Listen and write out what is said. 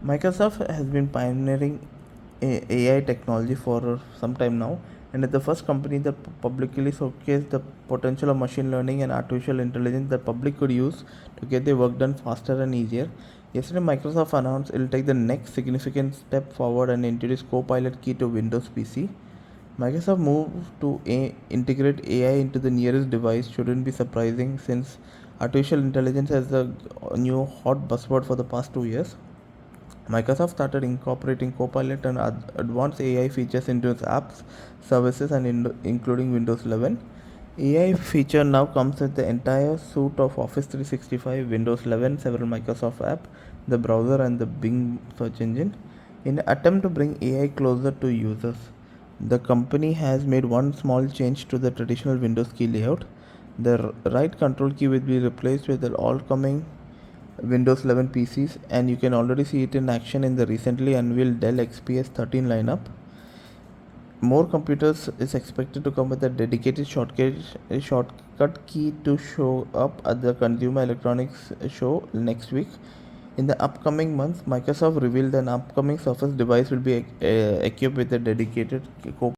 Microsoft has been pioneering AI technology for some time now, and is the first company that publicly showcased the potential of machine learning and artificial intelligence that public could use to get their work done faster and easier. Yesterday, Microsoft announced it will take the next significant step forward and introduce Copilot key to Windows PC. Microsoft move to integrate AI into the nearest device shouldn't be surprising since artificial intelligence is a new hot buzzword for the past 2 years. Microsoft started incorporating Copilot and advanced AI features into its apps, services, and including Windows 11. AI feature now comes with the entire suite of Office 365, Windows 11, several Microsoft apps, the browser, and the Bing search engine. In an attempt to bring AI closer to users, the company has made one small change to the traditional Windows key layout. The right control key will be replaced with the all-coming Windows 11 PCs, and you can already see it in action in the recently unveiled Dell XPS 13 lineup. More computers is expected to come with a dedicated shortcut key to show up at the Consumer Electronics Show next week. In the upcoming months, Microsoft revealed an upcoming Surface device will be equipped with a dedicated